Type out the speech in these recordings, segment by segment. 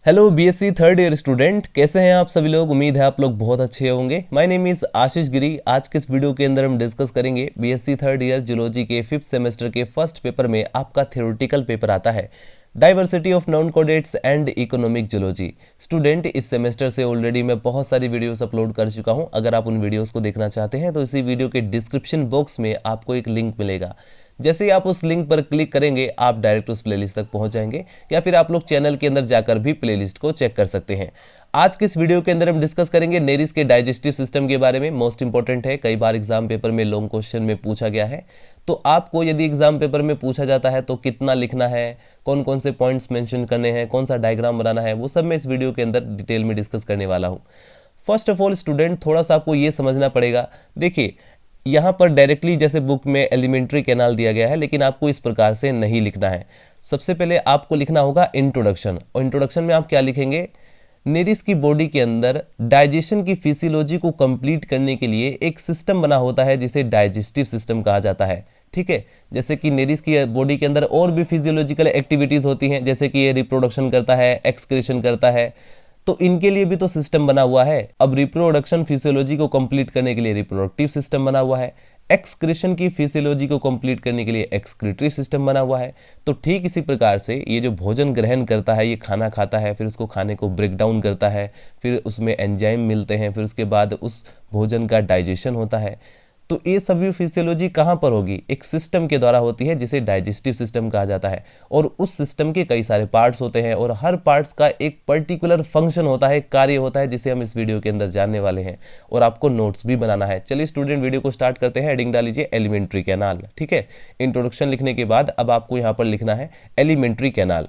Hello BSc third year student, कैसे हैं आप सभी लोग। उम्मीद है आप लोग बहुत अच्छे होंगे। माय नेम इज़ आशीष गिरी। आज के इस वीडियो के अंदर हम डिस्कस करेंगे बीएससी थर्ड ईयर जूलॉजी के 5th सेमेस्टर के फर्स्ट पेपर में आपका थ्योरेटिकल पेपर आता है diversity of non कोडेट्स and economic zoology. Student, इस सेमेस्टर से ऑलरेडी मैं बहुत सारी वीडियोस अपलोड कर चुका हूं। अगर आप उन वीडियोस को देखना चाहते हैं तो इसी वीडियो के डिस्क्रिप्शन बॉक्स में आपको एक लिंक मिलेगा। जैसे ही आप उस लिंक पर क्लिक करेंगे आप डायरेक्ट उस प्लेलिस्ट तक पहुंच जाएंगे, या फिर आप लोग चैनल के अंदर जाकर भी प्लेलिस्ट को चेक कर सकते हैं। आज के इस वीडियो के अंदर हम डिस्कस करेंगे नेरिस के डाइजेस्टिव सिस्टम के बारे में। मोस्ट इंपॉर्टेंट है, कई बार एग्जाम पेपर में लॉन्ग क्वेश्चन में पूछा गया है। तो आपको यदि एग्जाम पेपर में पूछा जाता है तो कितना लिखना है, कौन कौन से पॉइंट्स मेंशन करने हैं, कौन सा डायग्राम बनाना है, वो सब मैं इस वीडियो के अंदर डिटेल में डिस्कस करने वाला हूँ। फर्स्ट ऑफ ऑल स्टूडेंट, थोड़ा सा आपको ये समझना पड़ेगा। देखिए, यहाँ पर डायरेक्टली जैसे बुक में एलिमेंट्री कैनाल दिया गया है, लेकिन आपको इस प्रकार से नहीं लिखना है। सबसे पहले आपको लिखना होगा इंट्रोडक्शन, और इंट्रोडक्शन में आप क्या लिखेंगे, नेरिस की बॉडी के अंदर डाइजेशन की फिजियोलॉजी को कंप्लीट करने के लिए एक सिस्टम बना होता है जिसे डाइजेस्टिव सिस्टम कहा जाता है। ठीक है, जैसे कि नेरिस की बॉडी के अंदर और भी फिजियोलॉजिकल एक्टिविटीज होती हैं, जैसे कि ये रिप्रोडक्शन करता है, एक्सक्रीशन करता है, तो इनके लिए भी तो सिस्टम बना हुआ है। अब रिप्रोडक्शन फिजियोलॉजी को कंप्लीट करने के लिए रिप्रोडक्टिव सिस्टम बना हुआ है, एक्सक्रीशन की फिजियोलॉजी को कंप्लीट करने के लिए एक्सक्रीटरी सिस्टम बना हुआ है। तो ठीक इसी प्रकार से ये जो भोजन ग्रहण करता है, ये खाना खाता है, फिर उसको खाने को ब्रेक डाउन करता है, फिर उसमें एंजाइम मिलते हैं, फिर उसके बाद उस भोजन का डाइजेशन होता है। तो ये सभी फिजियोलॉजी कहाँ पर होगी, एक सिस्टम के द्वारा होती है जिसे डाइजेस्टिव सिस्टम कहा जाता है। और उस सिस्टम के कई सारे पार्ट्स होते हैं और हर पार्ट्स का एक पर्टिकुलर फंक्शन होता है, कार्य होता है, जिसे हम इस वीडियो के अंदर जानने वाले हैं। और आपको नोट्स भी बनाना है। चलिए स्टूडेंट, वीडियो को स्टार्ट करते हैं। हेडिंग डाल लीजिए एलिमेंट्री कैनाल। ठीक है, इंट्रोडक्शन लिखने के बाद अब आपको यहाँ पर लिखना है एलिमेंट्री कैनाल।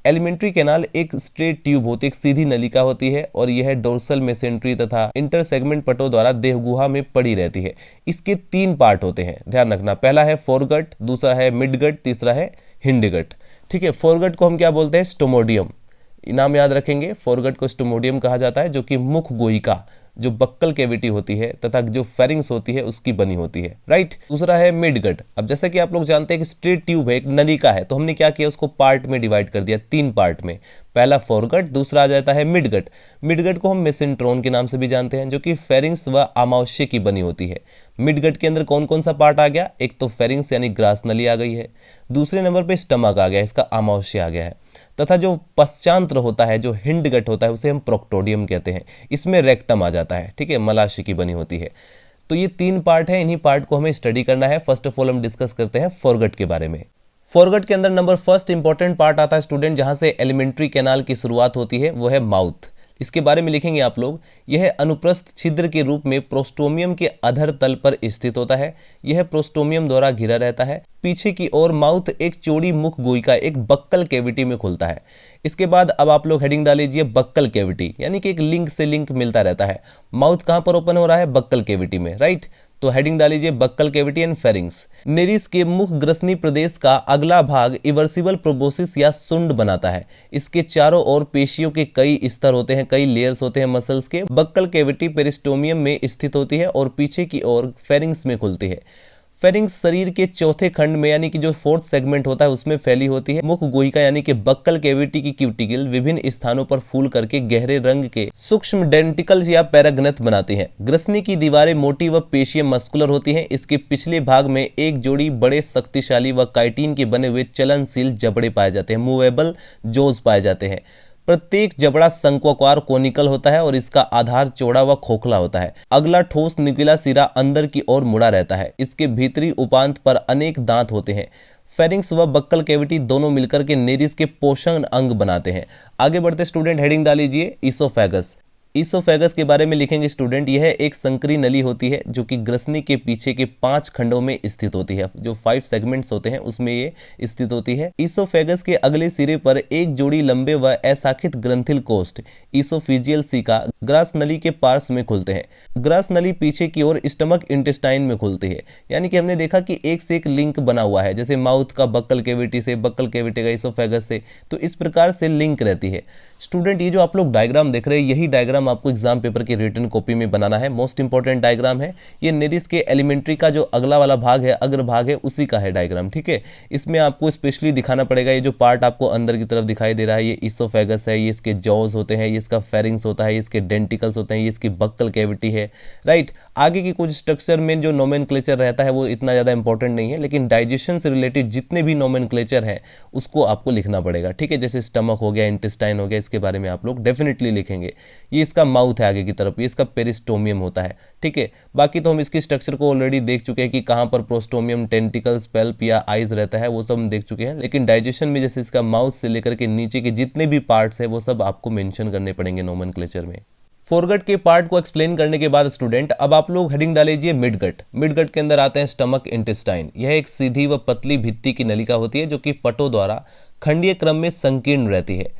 एलिमेंट्री कैनाल एक स्ट्रेट ट्यूब होती है, एक सीधी नलिका होती है, और यह डोर्सल मेसेंट्री तथा इंटरसेगमेंट पटों द्वारा देहगुहा में पड़ी रहती है। इसके 3 पार्ट होते हैं, ध्यान रखना। पहला है फोरगट, दूसरा है मिडगट, तीसरा है हिंडगट। ठीक है, फोरगट को हम क्या बोलते हैं, स्टोमोडियम। नाम याद रखेंगे, फोरगट को स्टोमोडियम कहा जाता है, जो कि मुख गोइका, जो बक्कल कैविटी होती है तथा जो फेरिंग्स होती है उसकी बनी होती है। राइट। दूसरा है मिडगट। अब जैसा कि आप लोग जानते हैं कि स्ट्रेट ट्यूब है, एक नलिका है, तो हमने क्या किया, उसको पार्ट में डिवाइड कर दिया, 3 पार्ट में। पहला फोरगट, दूसरा आ जाता है मिडगट। मिडगट को हम मेसेंट्रोन के नाम से भी जानते हैं, जो कि फेरिंग्स व आमाशय की बनी होती है। मिडगट के अंदर कौन कौन सा पार्ट आ गया, एक तो फेरिंग्स यानी ग्रास नली आ गई है, दूसरे नंबर पे स्टमक आ गया, इसका आमाशय आ गया है, तथा जो पश्चांत्र होता है, जो हिंडगट होता है, उसे हम प्रोक्टोडियम कहते हैं। इसमें रेक्टम आ जाता है। ठीक है, मलाशय की बनी होती है। तो ये 3 पार्ट है, इन्हीं पार्ट को हमें स्टडी करना है। फर्स्ट ऑफ ऑल हम डिस्कस करते हैं फोरगट के बारे में। फोरगट के अंदर नंबर फर्स्ट इंपॉर्टेंट पार्ट आता है स्टूडेंट, जहां से एलिमेंट्री कैनाल की शुरुआत होती है, वो है माउथ। इसके बारे में लिखेंगे आप लोग, यह अनुप्रस्थ छिद्र के रूप में प्रोस्टोमियम के अधर तल पर स्थित होता है। यह प्रोस्टोमियम द्वारा घिरा रहता है। पीछे की ओर माउथ एक चौड़ी मुख गोइका, एक बक्कल कैविटी में खुलता है। इसके बाद अब आप लोग हेडिंग डाल लीजिए बक्कल कैविटी, यानी कि एक लिंक से लिंक मिलता रहता है। माउथ कहां पर ओपन हो रहा है, बक्कल कैविटी में। राइट, तो हेडिंग डाल लीजिए बक्कल कैविटी एंड फेरिंग्स। नेरिस के मुख ग्रसनी प्रदेश का अगला भाग इवर्सिबल प्रोबोसिस या सुंड बनाता है। इसके चारों ओर पेशियों के कई स्तर होते हैं, कई लेयर्स होते हैं मसल्स के। बक्कल कैविटी पेरिस्टोमियम में स्थित होती है और पीछे की ओर फेरिंग्स में खुलती है। फेरिंग्स शरीर के चौथे खंड में, यानी कि जो 4th सेगमेंट होता है, उसमें फैली होती है। मुख गोइका यानी कि बक्कल कैविटी की क्यूटिकल विभिन्न स्थानों पर फूल करके गहरे रंग के सूक्ष्म डेंटिकल्स या पैराग्नथ बनाती हैं। ग्रसनी की दीवारें मोटी व पेशीय मस्कुलर होती हैं। इसके पिछले भाग में एक जोड़ी बड़े शक्तिशाली व काइटिन के बने हुए चलनशील जबड़े पाए जाते हैं, मूवेबल जोज पाए जाते हैं। प्रत्येक जबड़ा शंक्वाकार कोनिकल होता है और इसका आधार चौड़ा व खोखला होता है। अगला ठोस नुकीला सिरा अंदर की ओर मुड़ा रहता है। इसके भीतरी उपांत पर अनेक दांत होते हैं। फेरिंग्स व बक्कल कैविटी दोनों मिलकर के नेरिस के पोषण अंग बनाते हैं। आगे बढ़ते स्टूडेंट, हेडिंग डाल लीजिए ईसोफेगस। ईसोफेगस के बारे में लिखेंगे स्टूडेंट, यह एक संकरी नली होती है जो कि ग्रसनी के पीछे के 5 खंडों में स्थित होती है। जो 5 सेगमेंट्स होते हैं उसमें ये स्थित होती है। ईसोफेगस के अगले सिरे पर एक जोड़ी लंबे व अशाखित ग्रंथिल कोष्ठ ईसोफिजियल सिका ग्रास नली के पार्श्व में खुलते हैं। ग्रास नली पीछे की ओर स्टमक इंटेस्टाइन में खुलती है। यानी कि हमने देखा कि एक से एक लिंक बना हुआ है, जैसे माउथ का बक्कल कैविटी से, बक्कल कैविटी का ईसोफेगस से, तो इस प्रकार से लिंक रहती है। स्टूडेंट ये जो आप लोग डायग्राम देख रहे हैं, यही डायग्राम आपको एग्जाम पेपर की रिटन कॉपी में बनाना है। मोस्ट इंपॉर्टेंट डायग्राम है ये। नेरिस के एलिमेंट्री का जो अगला वाला भाग है, अग्र भाग है, उसी का है डायग्राम, ठीक है। इसमें आपको स्पेशली दिखाना पड़ेगा ये जो पार्ट आपको अंदर की तरफ दिखाई दे रहा है, ये इसोफेगस है, ये इसके जॉज होते हैं, ये इसका फेरिंग्स होता है, ये इसके डेंटिकल्स होते हैं, ये इसकी बक्कल कैविटी है, राइट। आगे की कुछ स्ट्रक्चर में जो नोमेनक्लेचर रहता है वो इतना ज़्यादा इंपॉर्टेंट नहीं है, लेकिन डाइजेशन से रिलेटेड जितने भी नोमेनक्लेचर है उसको आपको लिखना पड़ेगा, ठीक है। जैसे स्टमक हो गया, इंटेस्टाइन हो गया, इसके बारे में आप लोग डेफिनेटली लिखेंगे। ये इसका माउथ है आगे की तरफ, ये इसका पेरिस्टोमियम होता है, ठीक है। बाकी तो हम इसकी स्ट्रक्चर को ऑलरेडी देख चुके हैं कि कहाँ पर प्रोस्टोमियम, टेंटिकल्स, पल्प या आइज रहता है, वो सब हम देख चुके हैं। लेकिन डाइजेशन में जैसे इसका माउथ से लेकर के नीचे के जितने भी पार्ट्स है वो सब आपको मेंशन करने पड़ेंगे नोमेनक्लेचर में। फोरगट के पार्ट को एक्सप्लेन करने के बाद स्टूडेंट अब आप लोग हेडिंग डालीजिए मिडगट। मिडगट के अंदर आते हैं स्टमक, इंटेस्टाइन। यह एक सीधी व पतली भित्ति की नलिका होती है जो कि पटों द्वारा खंडीय क्रम में संकीर्ण रहती है।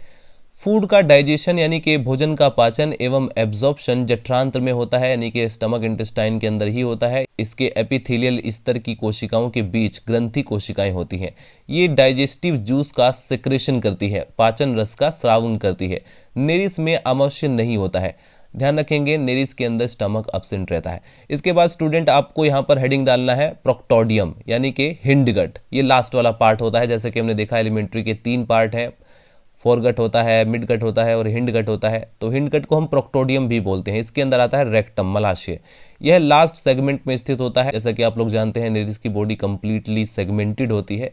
फूड का डाइजेशन यानी कि भोजन का पाचन एवं एब्जॉर्प्शन जठरांत्र में होता है, यानी कि स्टमक इंटेस्टाइन के अंदर ही होता है। इसके एपिथेलियल स्तर की कोशिकाओं के बीच ग्रंथि कोशिकाएं होती हैं। ये डाइजेस्टिव जूस का सेक्रेशन करती है, पाचन रस का स्रावन करती है। नेरिस में अमावस्या नहीं होता है, ध्यान रखेंगे। नेरिस के अंदर स्टमक एब्सेंट रहता है। इसके बाद स्टूडेंट आपको यहाँ पर हेडिंग डालना है प्रोक्टोडियम यानी कि हिंडगट। ये लास्ट वाला पार्ट होता है। जैसे कि हमने देखा एलिमेंट्री के 3 पार्ट हैं, फोरगट होता है, मिडगट होता है और हिंडगट होता है। तो हिंडगट को हम प्रोक्टोडियम भी बोलते हैं। इसके अंदर आता है रेक्टम, मलाशय। यह लास्ट सेगमेंट में स्थित होता है। जैसा कि आप लोग जानते हैं नेरिस की बॉडी कंप्लीटली सेगमेंटेड होती है,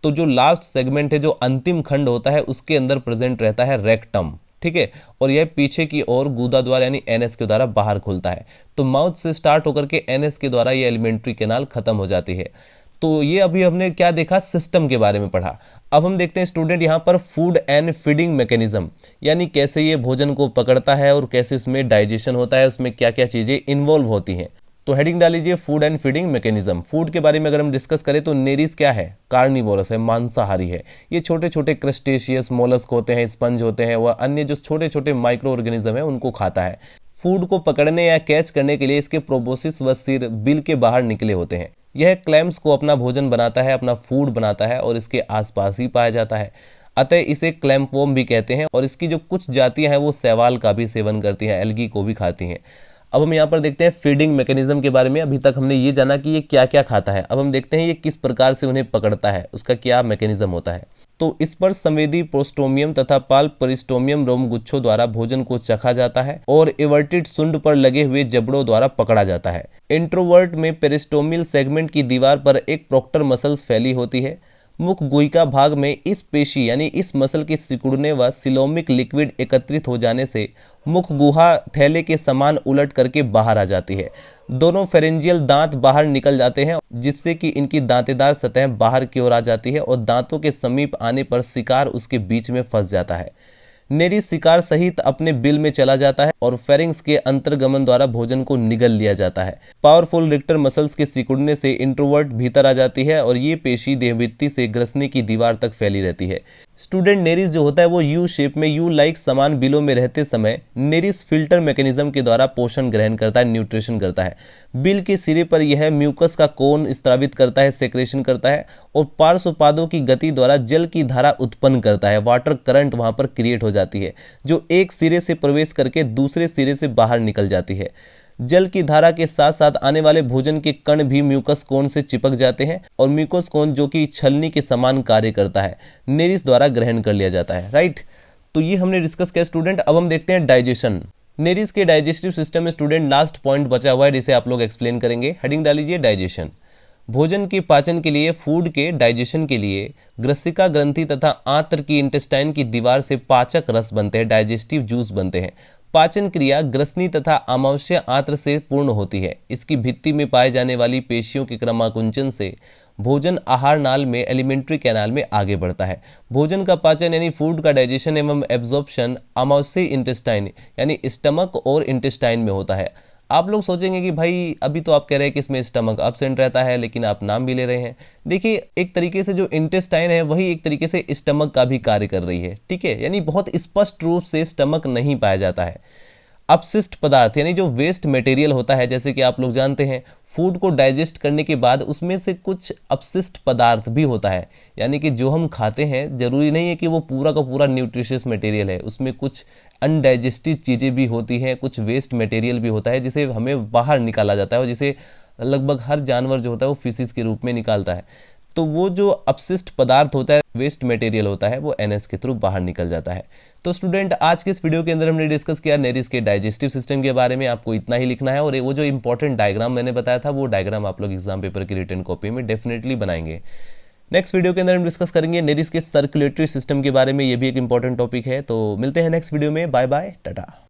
तो जो लास्ट सेगमेंट है, जो अंतिम खंड होता है, उसके अंदर प्रेजेंट रहता है रेक्टम, ठीक है। और यह पीछे की ओर गूदा द्वारा यानी एनएस के द्वारा बाहर खुलता है। तो माउथ से स्टार्ट होकर के एनएस के द्वारा ये एलिमेंट्री कैनाल खत्म हो जाती है। तो ये अभी हमने क्या देखा, सिस्टम के बारे में पढ़ा। अब हम देखते हैं स्टूडेंट यहाँ पर फूड एंड फीडिंग मैकेनिज्म, यानी कैसे ये भोजन को पकड़ता है और कैसे उसमें डाइजेशन होता है, उसमें क्या क्या चीजें इन्वॉल्व होती हैं। तो हेडिंग डाल लीजिए food and feeding mechanism. Food के बारे में अगर हम डिस्कस करें तो नेरिस क्या है, कार्निवोरस है, मांसाहारी है। ये छोटे छोटे क्रस्टेशियस, मोलस्क होते हैं, स्पंज होते हैं, वह अन्य जो छोटे छोटे माइक्रो ऑर्गेनिज्म है उनको खाता है। फूड को पकड़ने या कैच करने के लिए इसके प्रोबोसिस व सिर बिल के बाहर निकले होते हैं। यह क्लैम्स को अपना भोजन बनाता है, अपना फूड बनाता है और इसके आसपास ही पाया जाता है। अतः इसे क्लैम्पवर्म भी कहते हैं। और इसकी जो कुछ जातियां हैं वो शैवाल का भी सेवन करती हैं, एल्गी को भी खाती हैं। अब हम यहाँ पर देखते हैं फीडिंग मैकेनिज्म के बारे में। अभी तक हमने ये जाना कि ये क्या क्या खाता है। अब हम देखते हैं ये किस प्रकार से उन्हें पकड़ता है, उसका क्या मैकेनिज्म होता है। तो इस पर संवेदी प्रोस्टोमियम तथा पाल्प परिस्टोमियम रोमगुच्छों द्वारा भोजन को चखा जाता है और एवर्टेड सुंड पर लगे हुए जबड़ों द्वारा पकड़ा जाता है। इंट्रोवर्ट में पेरिस्टोमियल सेगमेंट की दीवार पर एक प्रोक्टर मसल्स फैली होती है। मुख गुहिका भाग में इस पेशी यानी इस मसल के सिकुड़ने व सिलोमिक लिक्विड एकत्रित हो जाने से मुख गुहा थैले के समान उलट करके बाहर आ जाती है। दोनों फेरेंजियल दांत बाहर निकल जाते हैं जिससे कि इनकी दांतेदार सतह बाहर की ओर आ जाती है और दांतों के समीप आने पर शिकार उसके बीच में फंस जाता है। नेरिस शिकार सहित अपने बिल में चला जाता है और फेरिंग्स के अंतर्गमन द्वारा भोजन को निगल लिया जाता है। पावरफुल रिक्टर मसल्स के सिकुड़ने से इंट्रोवर्ट भीतर आ जाती है और ये पेशी देहभित्ति से ग्रसनी की दीवार तक फैली रहती है। स्टूडेंट नेरिस जो होता है वो यू शेप में, यू लाइक समान बिलों में रहते समय नेरिस फिल्टर मैकेनिज्म के द्वारा पोषण ग्रहण करता है, न्यूट्रिशन करता है। बिल के सिरे पर यह म्यूकस का कोन स्त्रावित करता है, सेक्रेशन करता है और पार्श्वपादों की गति द्वारा जल की धारा उत्पन्न करता है। वाटर करंट वहां पर क्रिएट हो जाती है जो एक सिरे से प्रवेश करके दूसरे सिरे से बाहर निकल जाती है। जल की धारा के साथ साथ आने वाले भोजन के कण भी म्यूकस कोन से चिपक जाते हैं और म्यूकस कोन जो कि छलनी के समान कार्य करता है, नेरिस द्वारा ग्रहण कर लिया जाता है, राइट। तो ये हमने डिस्कस किया स्टूडेंट। अब हम देखते हैं डाइजेशन। नेरिस के डाइजेस्टिव सिस्टम में स्टूडेंट लास्ट पॉइंट बचा हुआ है जिसे आप लोग एक्सप्लेन करेंगे। हेडिंग डालीजिए डाइजेशन। भोजन के पाचन के लिए, फूड के डाइजेशन के लिए ग्रसिका ग्रंथि तथा आंत्र की इंटेस्टाइन की दीवार से पाचक रस बनते हैं, डाइजेस्टिव जूस बनते हैं। पाचन क्रिया ग्रसनी तथा अमावस्या आंत्र से पूर्ण होती है। इसकी भित्ति में पाए जाने वाली पेशियों के क्रमाकुंचन से भोजन आहार नाल में, एलिमेंट्री कैनाल में आगे बढ़ता है। भोजन का पाचन यानी फूड का डाइजेशन एवं एब्जॉर्प्शन अमावस्या इंटेस्टाइन यानी स्टमक और इंटेस्टाइन में होता है। आप लोग सोचेंगे कि भाई अभी तो आप कह रहे हैं कि इसमें स्टमक एब्सेंट रहता है, लेकिन आप नाम भी ले रहे हैं। देखिए एक तरीके से जो इंटेस्टाइन है वही एक तरीके से स्टमक का भी कार्य कर रही है, ठीक है। यानी बहुत स्पष्ट रूप से स्टमक नहीं पाया जाता है। अपशिष्ट पदार्थ यानी जो वेस्ट मटेरियल होता है, जैसे कि आप लोग जानते हैं फूड को डाइजेस्ट करने के बाद उसमें से कुछ अपशिष्ट पदार्थ भी होता है, यानी कि जो हम खाते हैं जरूरी नहीं है कि वो पूरा का पूरा न्यूट्रिशियस मटेरियल है, उसमें कुछ अनडाइजेस्टिव चीज़ें भी होती हैं, कुछ वेस्ट मटेरियल भी होता है जिसे हमें बाहर निकाला जाता है और जिसे लगभग हर जानवर जो होता है वो फिशिस के रूप में निकालता है। तो वो जो अपशिष्ट पदार्थ होता है, वेस्ट मटेरियल होता है, वो एनएस के थ्रू बाहर निकल जाता है। तो स्टूडेंट, आज के इस वीडियो के अंदर हमने डिस्कस किया नेरिस के डाइजेस्टिव सिस्टम के बारे में। आपको इतना ही लिखना है और वो जो इंपॉर्टेंट डायग्राम मैंने बताया था वो डायग्राम आप लोग एग्जाम पेपर की रिटन कॉपी में डेफिनेटली बनाएंगे। नेक्स्ट वीडियो के अंदर हम डिस्कस करेंगे नेरिस के सर्कुलेटरी सिस्टम के बारे में, ये भी एक इंपॉर्टेंट टॉपिक है। तो मिलते हैं नेक्स्ट वीडियो में। Bye bye, Tata.